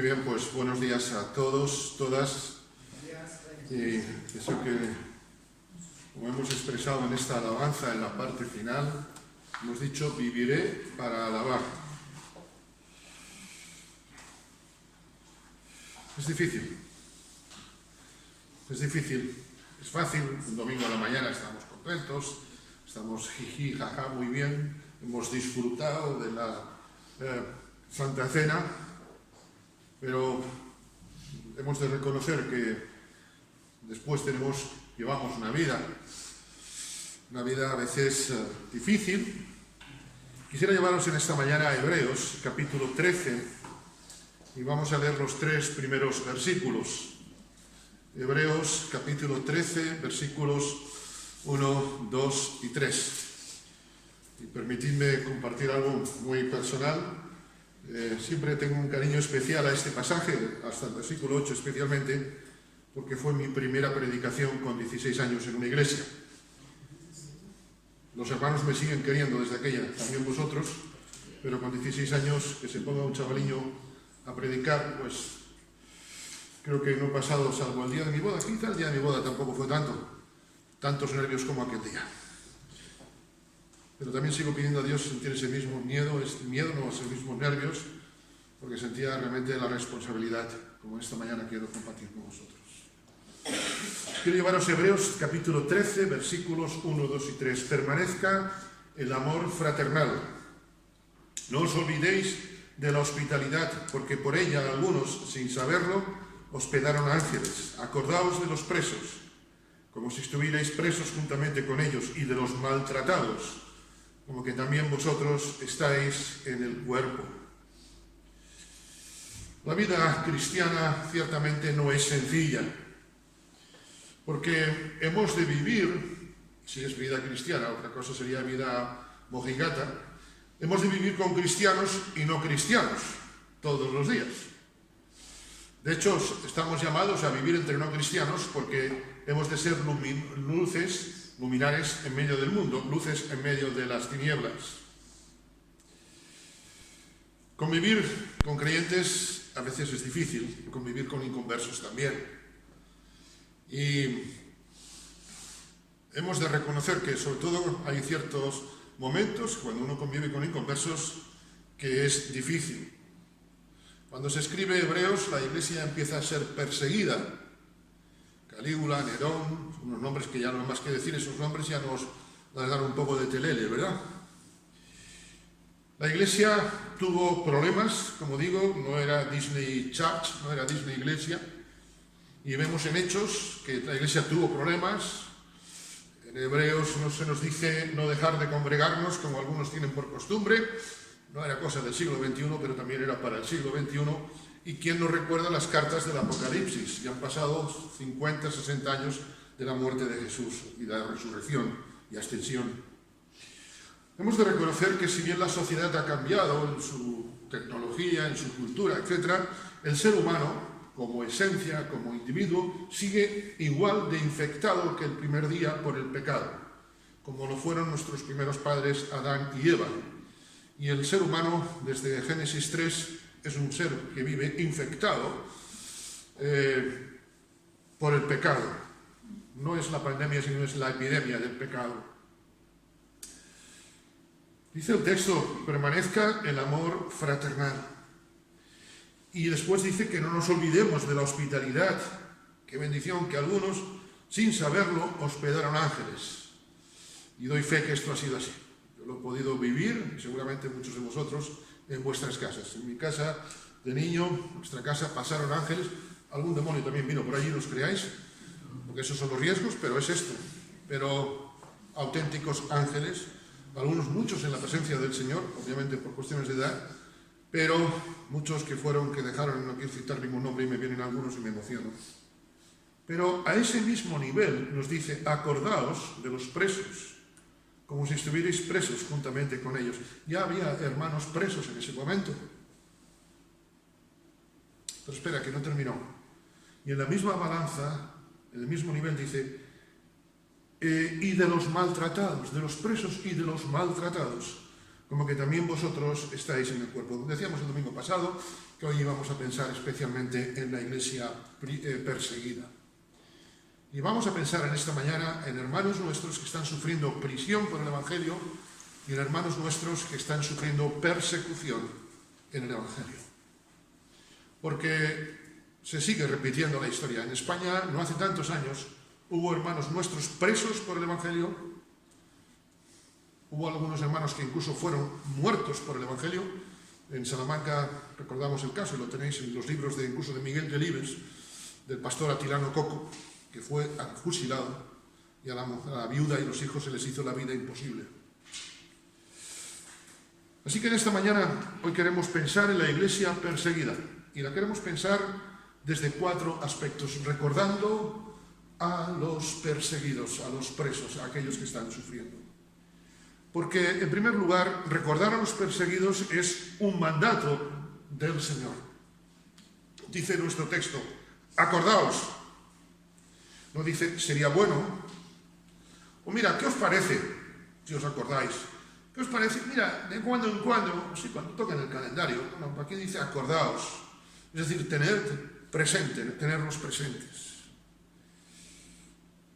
bien, pues buenos días a todos, todas. Y eso que, como hemos expresado en esta alabanza, en la parte final, hemos dicho, viviré para alabar. Es difícil. Es fácil, un domingo a la mañana estamos contentos, estamos jiji, jaja, muy bien, hemos disfrutado de la Santa Cena, pero hemos de reconocer que después llevamos una vida a veces difícil. Quisiera llevaros en esta mañana a Hebreos, capítulo 13, y vamos a leer los 3 primeros versículos. Hebreos, capítulo 13, versículos 1, 2 y 3. Y permitidme compartir algo muy personal. Siempre tengo un cariño especial a este pasaje, hasta el versículo 8 especialmente, porque fue mi primera predicación con 16 años en una iglesia. Los hermanos me siguen queriendo desde aquella, también vosotros, pero con 16 años que se ponga un chavaliño a predicar, pues creo que no he pasado salvo el día de mi boda. Quizá el día de mi boda tampoco fue tantos nervios como aquel día. Pero también sigo pidiendo a Dios sentir ese mismo miedo, esos mismos nervios, porque sentía realmente la responsabilidad, como esta mañana quiero compartir con vosotros. Quiero llevaros a Hebreos capítulo 13, versículos 1, 2 y 3. Permanezca el amor fraternal. No os olvidéis de la hospitalidad, porque por ella algunos, sin saberlo, hospedaron ángeles. Acordaos de los presos, como si estuvierais presos juntamente con ellos, y de los maltratados, como que también vosotros estáis en el cuerpo. La vida cristiana ciertamente no es sencilla, porque hemos de vivir, si es vida cristiana, otra cosa sería vida mojigata, hemos de vivir con cristianos y no cristianos todos los días. De hecho, estamos llamados a vivir entre no cristianos porque hemos de ser luminares en medio del mundo, luces en medio de las tinieblas. Convivir con creyentes a veces es difícil, convivir con inconversos también. Y hemos de reconocer que sobre todo hay ciertos momentos cuando uno convive con inconversos que es difícil. Cuando se escribe Hebreos, la iglesia empieza a ser perseguida. Calígula, Nerón, unos nombres que ya no hay más que decir, esos nombres ya nos dan un poco de telele, ¿verdad? La iglesia tuvo problemas, como digo, no era Disney Church, no era Disney Iglesia, y vemos en Hechos que la iglesia tuvo problemas. En Hebreos no se nos dice no dejar de congregarnos, como algunos tienen por costumbre. No era cosa del siglo XXI, pero también era para el siglo XXI. ¿Y quién nos recuerda las cartas del Apocalipsis? Ya han pasado 50, 60 años de la muerte de Jesús y de la resurrección y ascensión. Hemos de reconocer que si bien la sociedad ha cambiado en su tecnología, en su cultura, etc., el ser humano, como esencia, como individuo, sigue igual de infectado que el primer día por el pecado, como lo fueron nuestros primeros padres Adán y Eva. Y el ser humano, desde Génesis 3, es un ser que vive infectado por el pecado. No es la pandemia, sino es la epidemia del pecado. Dice el texto, permanezca el amor fraternal. Y después dice que no nos olvidemos de la hospitalidad. Qué bendición que algunos, sin saberlo, hospedaron ángeles. Y doy fe que esto ha sido así. Yo lo he podido vivir, y seguramente muchos de vosotros, en vuestras casas. En mi casa, de niño, en nuestra casa, pasaron ángeles. Algún demonio también vino por allí, no os creáis, porque esos son los riesgos, pero es esto. Pero auténticos ángeles, muchos en la presencia del Señor, obviamente por cuestiones de edad, pero muchos que dejaron, no quiero citar ningún nombre y me vienen algunos y me emociono. Pero a ese mismo nivel nos dice, acordaos de los presos, como si estuvierais presos juntamente con ellos. Ya había hermanos presos en ese momento. Pero espera, que no terminó. Y en la misma balanza, en el mismo nivel dice, y de los maltratados, de los presos y de los maltratados, como que también vosotros estáis en el cuerpo. Decíamos el domingo pasado que hoy íbamos a pensar especialmente en la iglesia perseguida. Y vamos a pensar en esta mañana en hermanos nuestros que están sufriendo prisión por el Evangelio y en hermanos nuestros que están sufriendo persecución en el Evangelio. Porque se sigue repitiendo la historia. En España, no hace tantos años, hubo hermanos nuestros presos por el Evangelio. Hubo algunos hermanos que incluso fueron muertos por el Evangelio. En Salamanca recordamos el caso, y lo tenéis en los libros incluso de Miguel Delibes, del pastor Atilano Coco, que fue fusilado, y a la viuda y los hijos se les hizo la vida imposible. Así que en esta mañana hoy queremos pensar en la iglesia perseguida, y la queremos pensar desde 4 aspectos, recordando a los perseguidos, a los presos, a aquellos que están sufriendo. Porque, en primer lugar, recordar a los perseguidos es un mandato del Señor. Dice nuestro texto, acordaos. No dice, sería bueno. O mira, ¿qué os parece si os acordáis? ¿Qué os parece? Mira, de cuando en cuando, sí, cuando toca en el calendario, no, aquí dice acordaos. Es decir, tener presente, tenerlos presentes.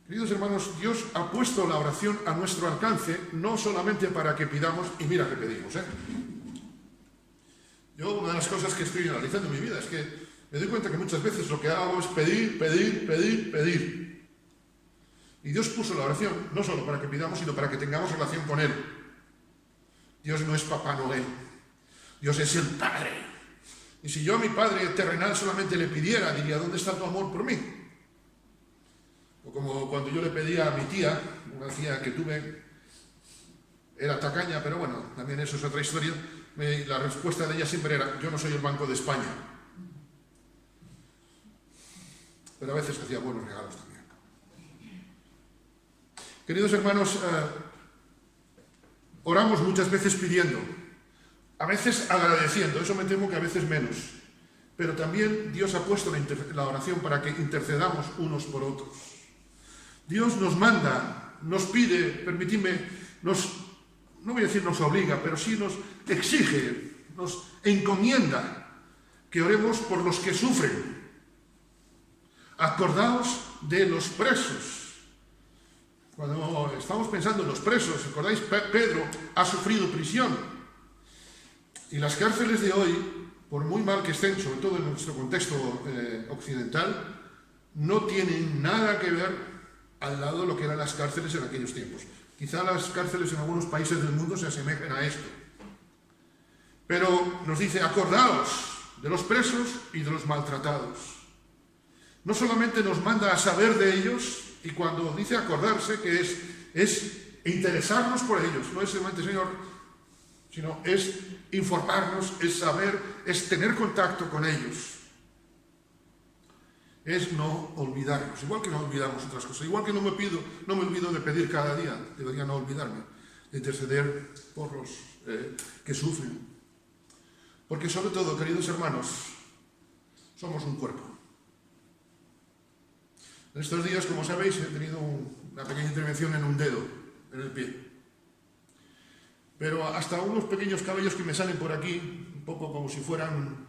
Queridos hermanos, Dios ha puesto la oración a nuestro alcance, no solamente para que pidamos, y mira que pedimos, Yo, una de las cosas que estoy analizando en mi vida es que me doy cuenta que muchas veces lo que hago es pedir, pedir, pedir, pedir. Y Dios puso la oración no solo para que pidamos, sino para que tengamos relación con Él. Dios no es Papá Noel, Dios es el Padre. Y si yo a mi Padre terrenal solamente le pidiera, diría, ¿dónde está tu amor por mí? O como cuando yo le pedía a mi tía, una tía que tuve, era tacaña, pero bueno, también eso es otra historia, la respuesta de ella siempre era, yo no soy el Banco de España. Pero a veces hacía buenos regalos también. Queridos hermanos, oramos muchas veces pidiendo, a veces agradeciendo, eso me temo que a veces menos, pero también Dios ha puesto la oración para que intercedamos unos por otros. Dios nos manda, nos pide, permitidme, no voy a decir nos obliga, pero sí nos exige, nos encomienda que oremos por los que sufren. Acordaos de los presos. Cuando estamos pensando en los presos, ¿recordáis? Pedro ha sufrido prisión. Y las cárceles de hoy, por muy mal que estén, sobre todo en nuestro contexto occidental, no tienen nada que ver al lado de lo que eran las cárceles en aquellos tiempos. Quizá las cárceles en algunos países del mundo se asemejen a esto. Pero nos dice, acordaos de los presos y de los maltratados. No solamente nos manda a saber de ellos, y cuando dice acordarse, que es interesarnos por ellos, no es solamente, Señor, sino es informarnos, es saber, es tener contacto con ellos. Es no olvidarnos, igual que no olvidamos otras cosas, igual que no me olvido de pedir cada día, debería no olvidarme, de interceder por los que sufren. Porque sobre todo, queridos hermanos, somos un cuerpo. En estos días, como sabéis, he tenido una pequeña intervención en un dedo, en el pie. Pero hasta unos pequeños cabellos que me salen por aquí, un poco como si fueran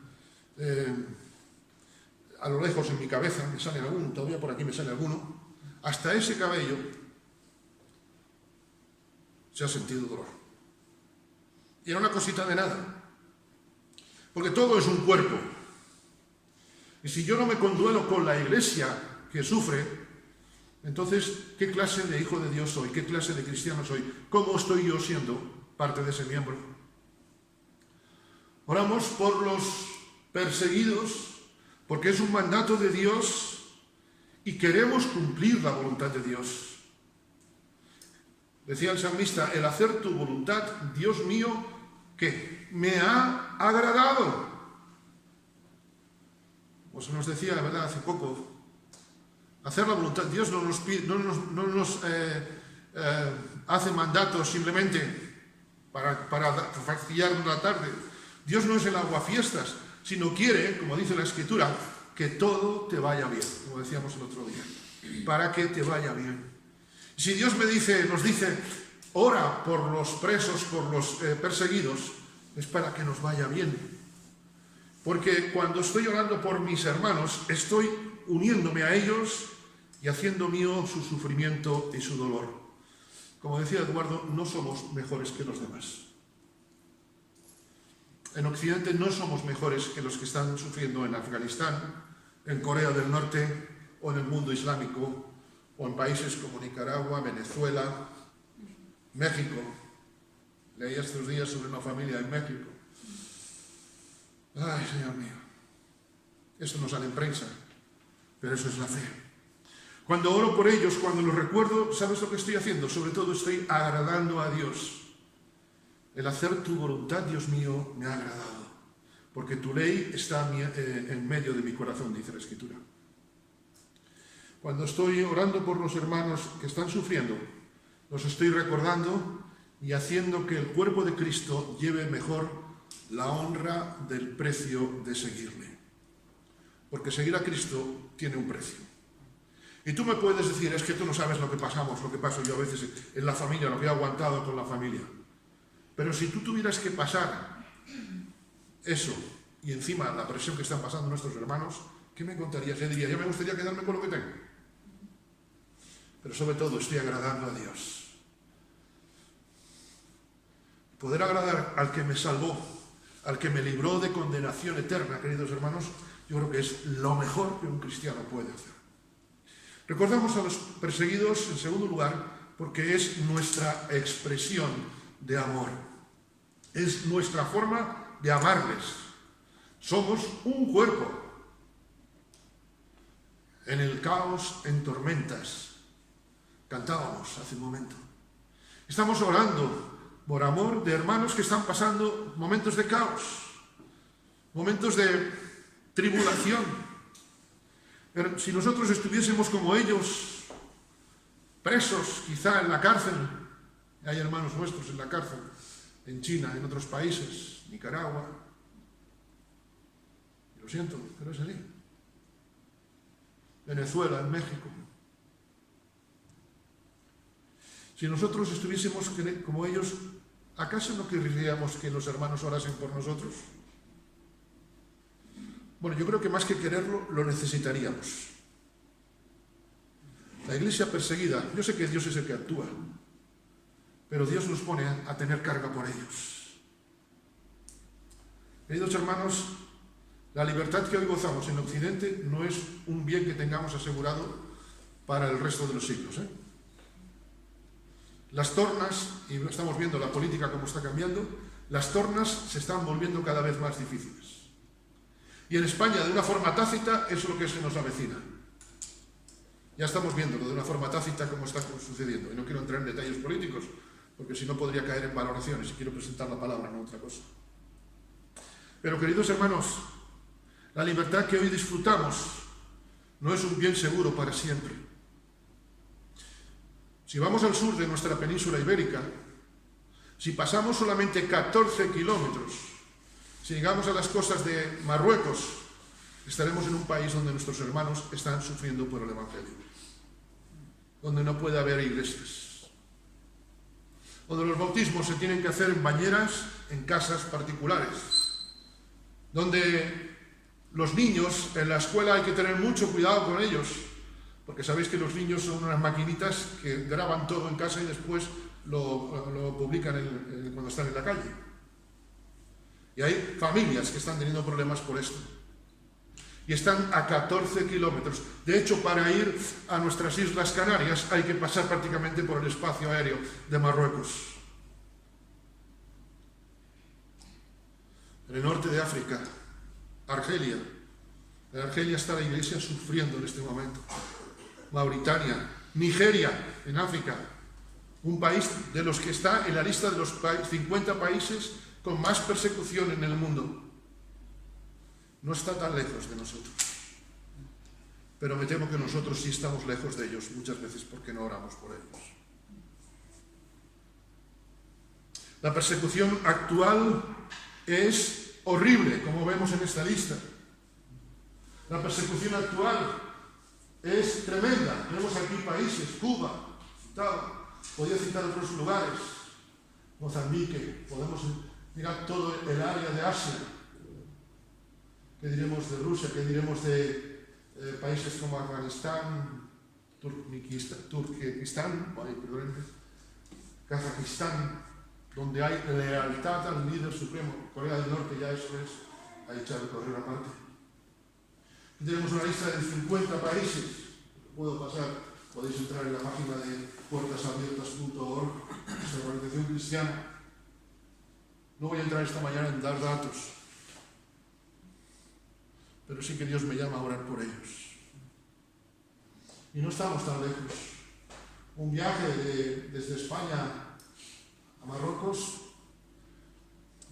a lo lejos en mi cabeza, me sale alguno, todavía por aquí me sale alguno, hasta ese cabello se ha sentido dolor. Y era una cosita de nada, porque todo es un cuerpo. Y si yo no me conduelo con la iglesia que sufre, entonces, ¿qué clase de hijo de Dios soy? ¿Qué clase de cristiano soy? ¿Cómo estoy yo siendo parte de ese miembro? Oramos por los perseguidos, porque es un mandato de Dios y queremos cumplir la voluntad de Dios. Decía el salmista, el hacer tu voluntad, Dios mío, que me ha agradado. Pues nos decía, la verdad, hace poco, hacer la voluntad, Dios no nos hace mandatos simplemente para fastidiarnos la tarde. Dios no es el aguafiestas, sino quiere, como dice la Escritura, que todo te vaya bien, como decíamos el otro día, para que te vaya bien. Si Dios nos dice, ora por los presos, por los perseguidos, es para que nos vaya bien. Porque cuando estoy orando por mis hermanos, estoy uniéndome a ellos y haciendo mío su sufrimiento y su dolor. Como decía Eduardo, no somos mejores que los demás. En Occidente no somos mejores que los que están sufriendo en Afganistán, en Corea del Norte o en el mundo islámico, o en países como Nicaragua, Venezuela, México. Leí estos días sobre una familia en México. Ay, Señor mío. Esto no sale en prensa, pero eso es la fe. Cuando oro por ellos, cuando los recuerdo, ¿sabes lo que estoy haciendo? Sobre todo estoy agradando a Dios. El hacer tu voluntad, Dios mío, me ha agradado, porque tu ley está en medio de mi corazón, dice la Escritura. Cuando estoy orando por los hermanos que están sufriendo, los estoy recordando y haciendo que el cuerpo de Cristo lleve mejor la honra del precio de seguirle. Porque seguir a Cristo tiene un precio. Y tú me puedes decir, es que tú no sabes lo que pasamos, lo que paso yo a veces en la familia, lo que he aguantado con la familia. Pero si tú tuvieras que pasar eso y encima la presión que están pasando nuestros hermanos, ¿qué me contarías? Yo diría, yo me gustaría quedarme con lo que tengo. Pero sobre todo estoy agradando a Dios. Poder agradar al que me salvó, al que me libró de condenación eterna, queridos hermanos, yo creo que es lo mejor que un cristiano puede hacer. Recordamos a los perseguidos, en segundo lugar, porque es nuestra expresión de amor. Es nuestra forma de amarles. Somos un cuerpo. En el caos, en tormentas. Cantábamos hace un momento. Estamos orando por amor de hermanos que están pasando momentos de caos, momentos de tribulación. Pero si nosotros estuviésemos como ellos, presos quizá en la cárcel, hay hermanos nuestros en la cárcel, en China, en otros países, Nicaragua, lo siento, pero es así. Venezuela, en México. Si nosotros estuviésemos como ellos, ¿acaso no querríamos que los hermanos orasen por nosotros? Bueno, yo creo que más que quererlo, lo necesitaríamos. La iglesia perseguida, yo sé que Dios es el que actúa, pero Dios nos pone a tener carga por ellos. Queridos hermanos, la libertad que hoy gozamos en Occidente no es un bien que tengamos asegurado para el resto de los siglos. Las tornas, y estamos viendo la política cómo está cambiando, las tornas se están volviendo cada vez más difíciles. Y en España, de una forma tácita, es lo que se nos avecina. Ya estamos viéndolo de una forma tácita cómo está sucediendo. Y no quiero entrar en detalles políticos, porque si no podría caer en valoraciones y quiero presentar la palabra, no otra cosa. Pero, queridos hermanos, la libertad que hoy disfrutamos no es un bien seguro para siempre. Si vamos al sur de nuestra península ibérica, si pasamos solamente 14 kilómetros, si llegamos a las costas de Marruecos, estaremos en un país donde nuestros hermanos están sufriendo por el Evangelio, donde no puede haber iglesias, donde los bautismos se tienen que hacer en bañeras, en casas particulares, donde los niños en la escuela hay que tener mucho cuidado con ellos, porque sabéis que los niños son unas maquinitas que graban todo en casa y después lo publican cuando están en la calle. Y hay familias que están teniendo problemas por esto. Y están a 14 kilómetros. De hecho, para ir a nuestras Islas Canarias hay que pasar prácticamente por el espacio aéreo de Marruecos. En el norte de África, Argelia. En Argelia está la iglesia sufriendo en este momento. Mauritania, Nigeria, en África. Un país de los que está en la lista de los 50 países con más persecución en el mundo. No está tan lejos de nosotros. Pero me temo que nosotros sí estamos lejos de ellos muchas veces porque no oramos por ellos. La persecución actual es horrible, como vemos en esta lista. La persecución actual es tremenda. Tenemos aquí países, Cuba, Podría citar otros lugares, Mozambique, podemos mirar todo el área de Asia. ¿Qué diremos de Rusia? ¿Qué diremos de países como Afganistán, Turkmenistán, Kazajistán, donde hay lealtad al líder supremo? Corea del Norte, ya eso es a echar a correr aparte. Tenemos una lista de 50 países. Puedo pasar, podéis entrar en la página de puertasabiertas.org, nuestra organización cristiana. No voy a entrar esta mañana en dar datos, pero sí que Dios me llama a orar por ellos. Y no estamos tan lejos. Un viaje desde España a Marruecos,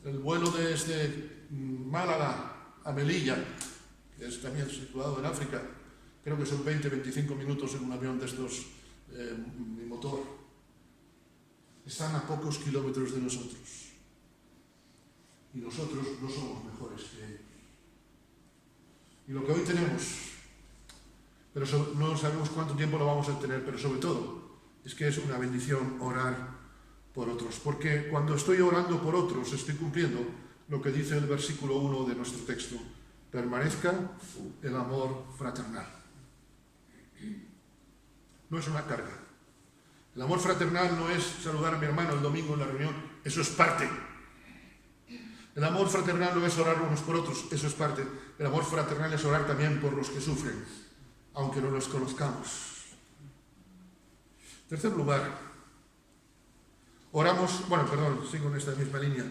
el vuelo desde Málaga a Melilla, que es también situado en África, creo que son 20-25 minutos en un avión de estos de motor. Están a pocos kilómetros de nosotros. Y nosotros no somos mejores que ellos. Y lo que hoy tenemos, pero no sabemos cuánto tiempo lo vamos a tener, pero sobre todo es que es una bendición orar por otros, porque cuando estoy orando por otros estoy cumpliendo lo que dice el versículo 1 de nuestro texto: permanezca el amor fraternal. No es una carga. El amor fraternal no es saludar a mi hermano el domingo en la reunión, eso es parte. El amor fraternal no es orar unos por otros, eso es parte. El amor fraternal es orar también por los que sufren, aunque no los conozcamos. En tercer lugar, sigo en esta misma línea.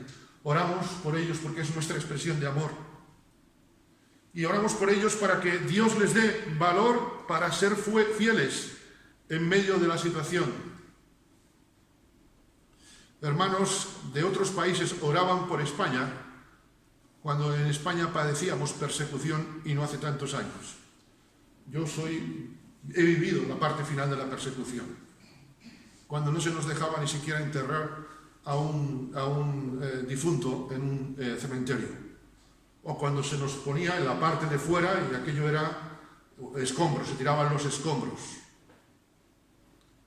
Oramos por ellos porque es nuestra expresión de amor. Y oramos por ellos para que Dios les dé valor para ser fieles en medio de la situación. Hermanos de otros países oraban por España cuando en España padecíamos persecución y no hace tantos años. He vivido la parte final de la persecución, cuando no se nos dejaba ni siquiera enterrar a un difunto en un cementerio, o cuando se nos ponía en la parte de fuera y aquello era escombros, se tiraban los escombros.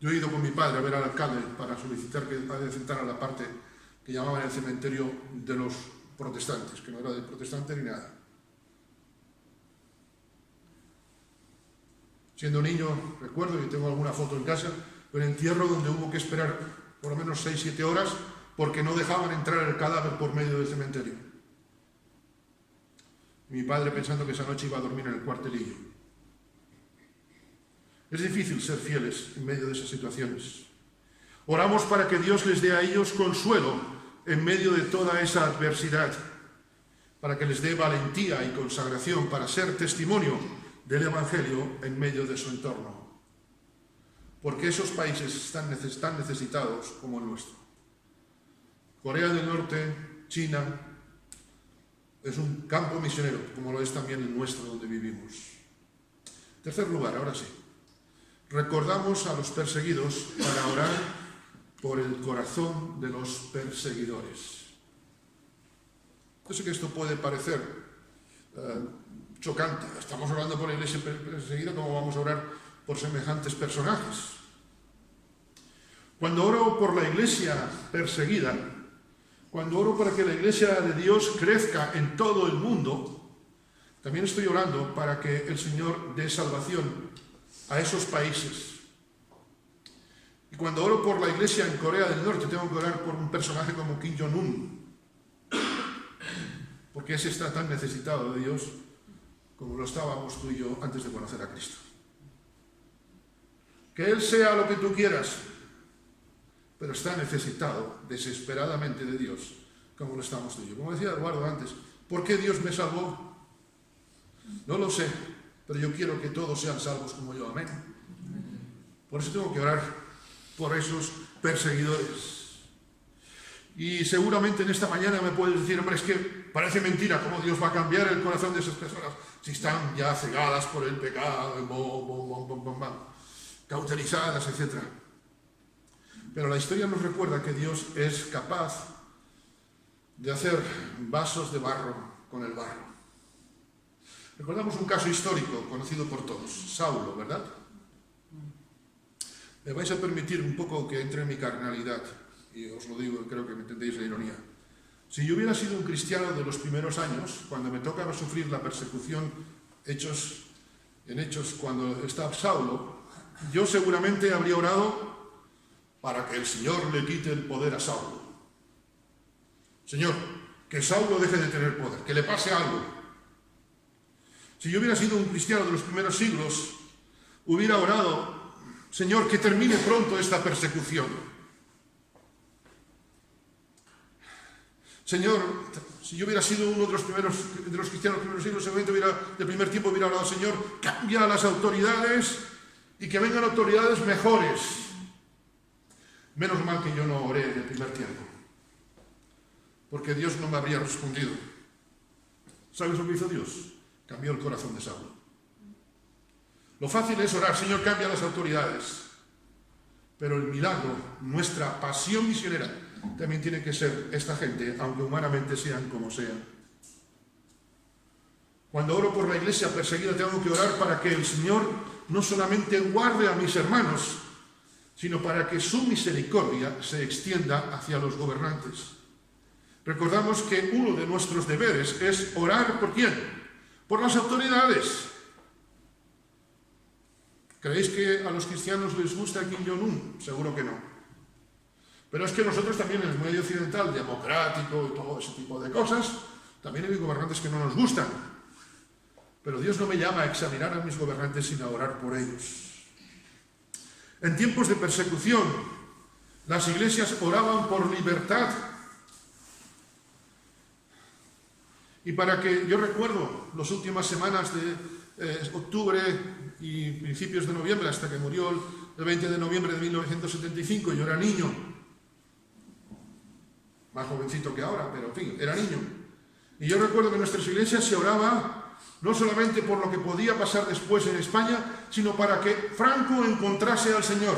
Yo he ido con mi padre a ver al alcalde para solicitar que adecentara la parte que llamaban el cementerio de los protestantes, que no era de protestante ni nada. Siendo niño, recuerdo, y tengo alguna foto en casa, un entierro donde hubo que esperar por lo menos 6-7 horas porque no dejaban entrar el cadáver por medio del cementerio. Mi padre pensando que esa noche iba a dormir en el cuartelillo. Es difícil ser fieles en medio de esas situaciones. Oramos para que Dios les dé a ellos consuelo en medio de toda esa adversidad, para que les dé valentía y consagración para ser testimonio del Evangelio en medio de su entorno. Porque esos países están necesitados como el nuestro. Corea del Norte, China, es un campo misionero, como lo es también el nuestro donde vivimos. En tercer lugar, ahora sí, recordamos a los perseguidos para orar por el corazón de los perseguidores. Yo sé que esto puede parecer chocante. Estamos orando por la iglesia perseguida, ¿cómo vamos a orar por semejantes personajes? Cuando oro por la iglesia perseguida, cuando oro para que la iglesia de Dios crezca en todo el mundo, también estoy orando para que el Señor dé salvación a esos países. Y cuando oro por la iglesia en Corea del Norte, tengo que orar por un personaje como Kim Jong-un, porque ese está tan necesitado de Dios como lo estábamos tú y yo antes de conocer a Cristo. Que Él sea lo que tú quieras, pero está necesitado desesperadamente de Dios, como lo estamos tú y yo. Como decía Eduardo antes, ¿por qué Dios me salvó? No lo sé, pero yo quiero que todos sean salvos como yo. Amén. Por eso tengo que orar por esos perseguidores. Y seguramente en esta mañana me puedes decir, hombre, es que parece mentira cómo Dios va a cambiar el corazón de esas personas si están ya cegadas por el pecado, cauterizadas, etc. Pero la historia nos recuerda que Dios es capaz de hacer vasos de barro con el barro. Recordamos un caso histórico conocido por todos, Saulo, ¿verdad? Me vais a permitir un poco que entre en mi carnalidad, y os lo digo, creo que me entendéis la ironía. Si yo hubiera sido un cristiano de los primeros años, cuando me tocaba sufrir la persecución en Hechos cuando estaba Saulo, yo seguramente habría orado para que el Señor le quite el poder a Saulo. Señor, que Saulo deje de tener poder, que le pase algo. Si yo hubiera sido un cristiano de los primeros siglos, hubiera orado, Señor, que termine pronto esta persecución. Señor, si yo hubiera sido uno de los cristianos de los primeros siglos, seguramente del primer tiempo hubiera orado, Señor, cambia a las autoridades y que vengan autoridades mejores. Menos mal que yo no oré en el primer tiempo, porque Dios no me habría respondido. ¿Sabes lo que hizo Dios? Cambió el corazón de Saulo. Lo fácil es orar, Señor, cambia las autoridades. Pero el milagro, nuestra pasión misionera, también tiene que ser esta gente, aunque humanamente sean como sean. Cuando oro por la iglesia perseguida, tengo que orar para que el Señor no solamente guarde a mis hermanos, sino para que su misericordia se extienda hacia los gobernantes. Recordamos que uno de nuestros deberes es orar ¿por quién? Por las autoridades. ¿Creéis que a los cristianos les gusta Kim Jong-un? Seguro que no. Pero es que nosotros también en el medio occidental, democrático y todo ese tipo de cosas, también hay gobernantes que no nos gustan. Pero Dios no me llama a examinar a mis gobernantes sino a orar por ellos. En tiempos de persecución, las iglesias oraban por libertad. Y para que, yo recuerdo las últimas semanas de octubre y principios de noviembre, hasta que murió el 20 de noviembre de 1975, yo era niño, más jovencito que ahora, pero en fin, era niño. Y yo recuerdo que en nuestras iglesias se oraba no solamente por lo que podía pasar después en España, sino para que Franco encontrase al Señor.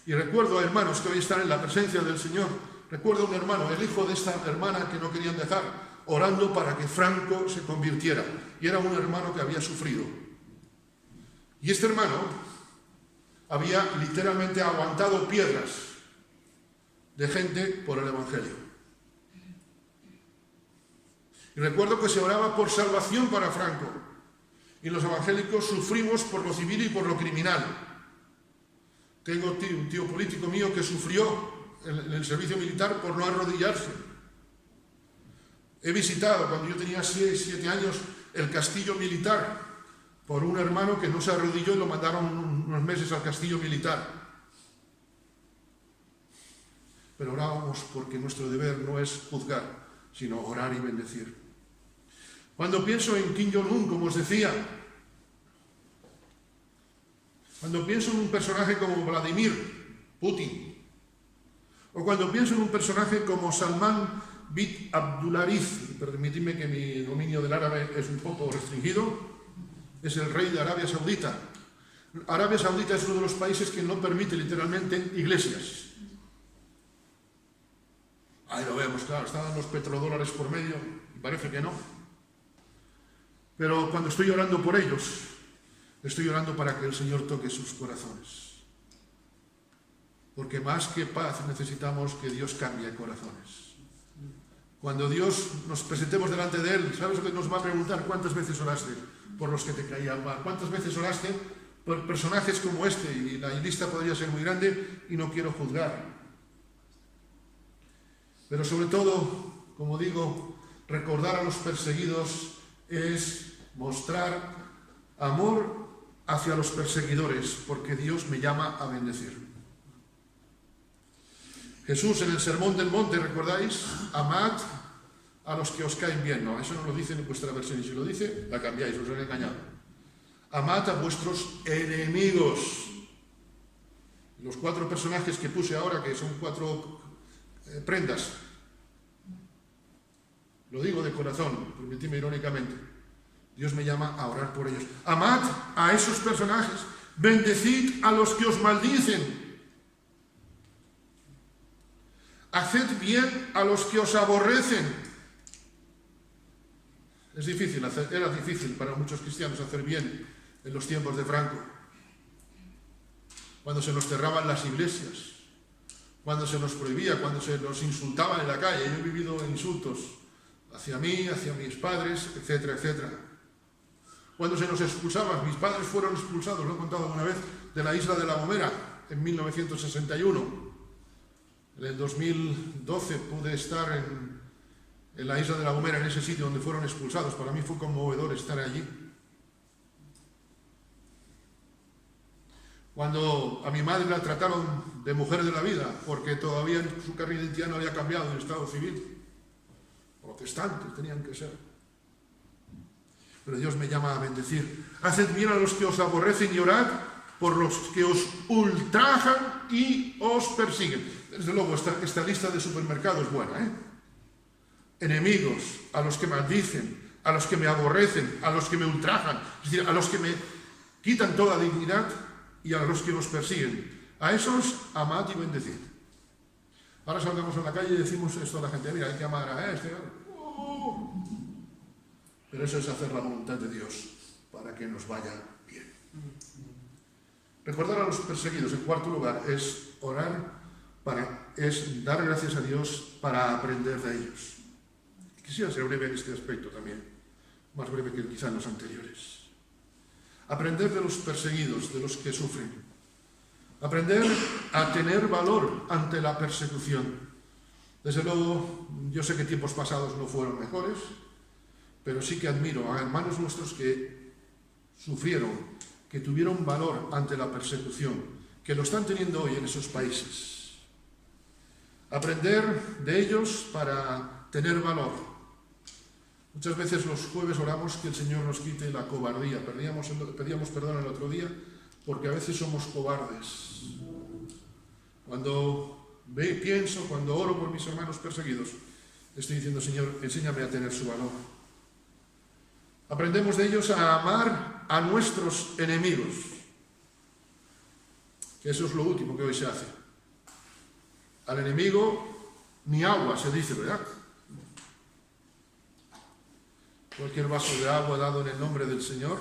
Y recuerdo a hermanos que hoy están en la presencia del Señor. Recuerdo a un hermano, el hijo de esta hermana que no querían dejar, orando para que Franco se convirtiera. Y era un hermano que había sufrido. Y este hermano había literalmente aguantado piedras de gente por el Evangelio. Y recuerdo que se oraba por salvación para Franco. Y los evangélicos sufrimos por lo civil y por lo criminal. Tengo un tío político mío que sufrió en el servicio militar por no arrodillarse. He visitado, cuando yo tenía 7 años, el castillo militar por un hermano que no se arrodilló y lo mandaron unos meses al castillo militar. Pero orábamos porque nuestro deber no es juzgar, sino orar y bendecir. Cuando pienso en Kim Jong-un, como os decía, cuando pienso en un personaje como Vladimir Putin, o cuando pienso en un personaje como Salman bin Abdulaziz, permitidme que mi dominio del árabe es un poco restringido, es el rey de Arabia Saudita. Arabia Saudita es uno de los países que no permite literalmente iglesias. Ahí lo vemos, claro, estaban los petrodólares por medio, y parece que no. Pero cuando estoy orando por ellos, estoy orando para que el Señor toque sus corazones. Porque más que paz necesitamos que Dios cambie corazones. Cuando Dios nos presentemos delante de Él, ¿sabes lo que nos va a preguntar? ¿Cuántas veces oraste por los que te caían mal? ¿Cuántas veces oraste por personajes como este? Y la lista podría ser muy grande y no quiero juzgar. Pero sobre todo, como digo, recordar a los perseguidos es mostrar amor hacia los perseguidores, porque Dios me llama a bendecir. Jesús en el Sermón del Monte, ¿recordáis? Amad a los que os caen bien. No, eso no lo dice en vuestra versión, y si lo dice, la cambiáis, os han engañado. Amad a vuestros enemigos. Los 4 personajes que puse ahora, que son 4 prendas, lo digo de corazón, permitidme irónicamente. Dios me llama a orar por ellos. Amad a esos personajes, bendecid a los que os maldicen. Haced bien a los que os aborrecen. Es difícil, era difícil para muchos cristianos hacer bien en los tiempos de Franco. cuando se nos cerraban las iglesias, cuando se nos prohibía, cuando se nos insultaban en la calle. Yo he vivido insultos hacia mí, hacia mis padres, etcétera, etcétera. Cuando se nos expulsaban, mis padres fueron expulsados, lo he contado alguna vez, de la isla de La Gomera en 1961. En el 2012 pude estar en la isla de La Gomera, en ese sitio donde fueron expulsados. Para mí fue conmovedor estar allí. Cuando a mi madre la trataron de mujer de la vida, porque todavía su carne de identidad no había cambiado en el estado civil. Protestantes tenían que ser. Pero Dios me llama a bendecir. Haced bien a los que os aborrecen y orad por los que os ultrajan y os persiguen. Desde luego, esta lista de supermercados es buena, ¿eh? Enemigos, a los que maldicen, a los que me aborrecen, a los que me ultrajan, es decir, a los que me quitan toda dignidad y a los que os persiguen. A esos amad y bendecid. Ahora salgamos a la calle y decimos esto a la gente: mira, hay que amar a este. Pero eso es hacer la voluntad de Dios para que nos vaya bien. Recordar a los perseguidos, en cuarto lugar, es orar, es dar gracias a Dios para aprender de ellos. Quisiera ser breve en este aspecto también, más breve que quizá en los anteriores. Aprender de los perseguidos, de los que sufren. Aprender a tener valor ante la persecución. Desde luego, yo sé que tiempos pasados no fueron mejores, pero sí que admiro a hermanos nuestros que sufrieron, que tuvieron valor ante la persecución, que lo están teniendo hoy en esos países. Aprender de ellos para tener valor. Muchas veces los jueves oramos que el Señor nos quite la cobardía. Pedíamos perdón el otro día porque a veces somos cobardes. Cuando pienso, cuando oro por mis hermanos perseguidos, estoy diciendo: Señor, enséñame a tener su valor. Aprendemos de ellos a amar a nuestros enemigos, que eso es lo último que hoy se hace. Al enemigo ni agua, se dice, ¿verdad? Cualquier vaso de agua dado en el nombre del Señor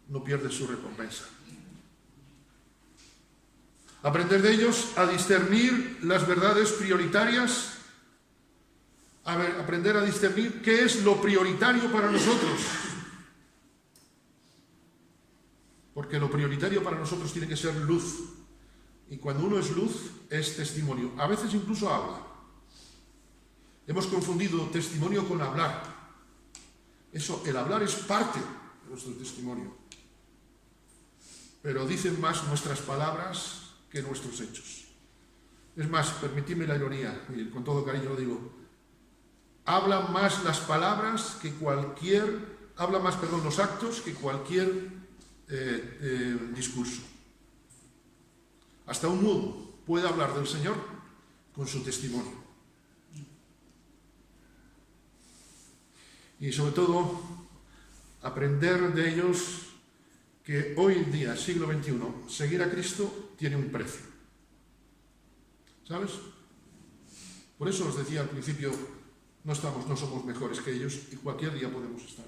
no pierde su recompensa. Aprender de ellos a discernir las verdades prioritarias, aprender a discernir qué es lo prioritario para nosotros. Porque lo prioritario para nosotros tiene que ser luz. Y cuando uno es luz, es testimonio. A veces incluso habla. Hemos confundido testimonio con hablar. El hablar es parte de nuestro testimonio. Pero dicen más nuestras palabras que nuestros hechos. Es más, permitidme la ironía, y con todo cariño lo digo, hablan más las palabras que los actos que cualquier discurso. Hasta un mudo puede hablar del Señor con su testimonio. Y sobre todo, aprender de ellos que hoy en día, siglo XXI, seguir a Cristo tiene un precio. ¿Sabes? Por eso os decía al principio, no somos mejores que ellos y cualquier día podemos estar.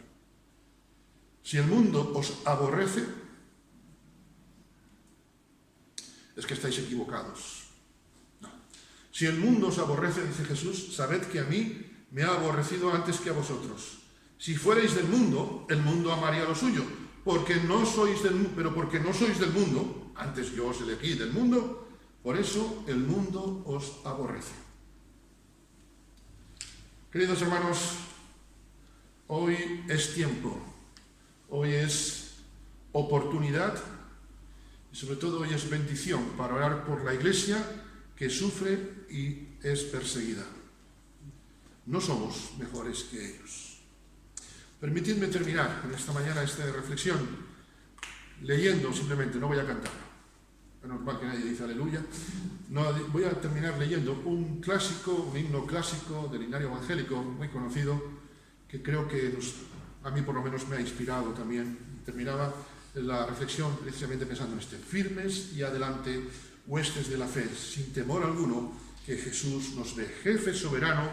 Si el mundo os aborrece, es que estáis equivocados. No. Si el mundo os aborrece, dice Jesús, sabed que a mí me ha aborrecido antes que a vosotros. Si fuerais del mundo, el mundo amaría lo suyo. Pero porque no sois del mundo, antes yo os elegí del mundo, por eso el mundo os aborrece. Queridos hermanos, hoy es tiempo. Hoy es oportunidad y sobre todo hoy es bendición para orar por la Iglesia que sufre y es perseguida. No somos mejores que ellos. Permitidme terminar en esta mañana esta reflexión leyendo simplemente, no voy a cantar. Es normal que nadie dice aleluya. No, voy a terminar leyendo un himno clásico del himnario evangélico muy conocido que creo que a mí por lo menos me ha inspirado también. Terminaba la reflexión precisamente pensando en este: firmes y adelante, huestes de la fe, sin temor alguno, que Jesús nos ve. Jefe soberano,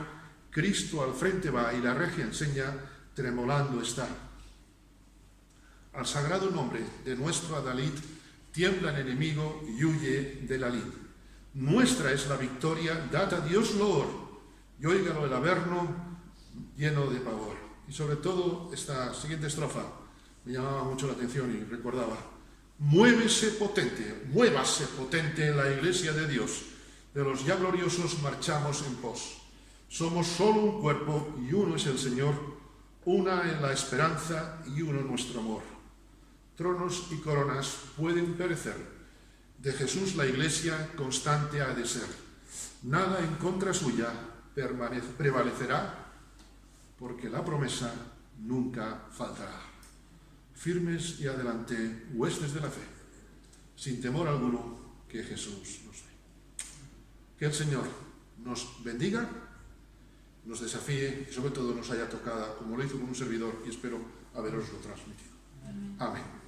Cristo al frente va y la regia enseña, tremolando está. Al sagrado nombre de nuestro Adalid, tiembla el enemigo y huye de la lid. Nuestra es la victoria, dad a Dios loor, y óigalo el Averno lleno de pavor. Y sobre todo esta siguiente estrofa me llamaba mucho la atención y recordaba: muévase potente en la iglesia de Dios, de los ya gloriosos marchamos en pos. Somos solo un cuerpo y uno es el Señor, una en la esperanza y uno en nuestro amor. Tronos y coronas pueden perecer, de Jesús la iglesia constante ha de ser. Nada en contra suya prevalecerá, porque la promesa nunca faltará. Firmes y adelante, huestes de la fe, sin temor alguno, que Jesús nos dé. Que el Señor nos bendiga, nos desafíe y sobre todo nos haya tocado, como lo hizo con un servidor, y espero haberoslo transmitido. Amén.